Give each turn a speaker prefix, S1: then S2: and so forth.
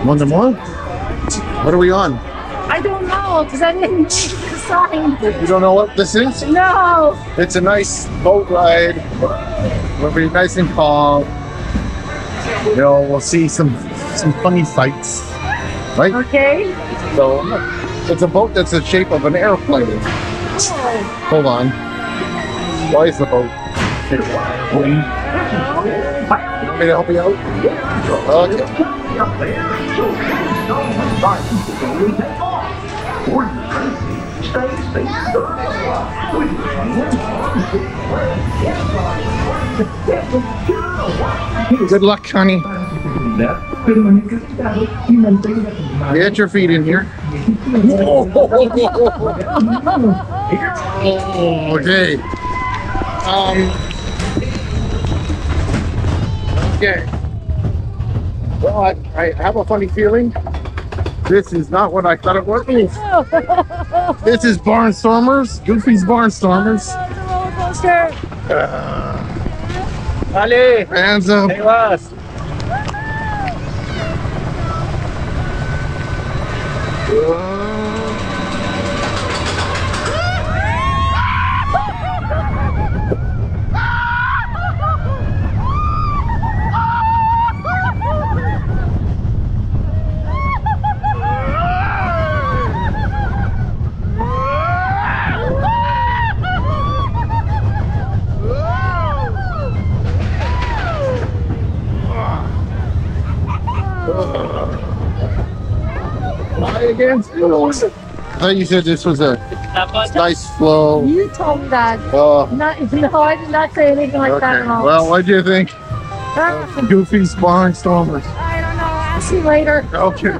S1: One more? What are we on?
S2: I don't know, because I didn't read the sign.
S1: You don't know what this is?
S2: No.
S1: It's a nice boat ride. It'll be nice and calm. You know, we'll see some funny sights, right?
S2: Okay.
S1: So it's a boat that's the shape of an airplane.
S2: Oh.
S1: Hold on. Why is the boat shaped like an airplane? Want me to help you out? Okay. Good luck, honey. Get your feet in here. Okay. Okay. Well, I have a funny feeling. This is not what I thought it was. This is Barnstormers. Goofy's Barnstormers.
S3: Ali!
S1: Hands up.
S3: Hey, boss.
S1: Again? I thought you said this was a nice flow.
S2: You told me that.
S1: Oh,
S2: No, I did not say anything like that at all.
S1: Well, what do you think? Goofy's Barnstormers.
S2: I don't know. Ask me later.
S1: Okay.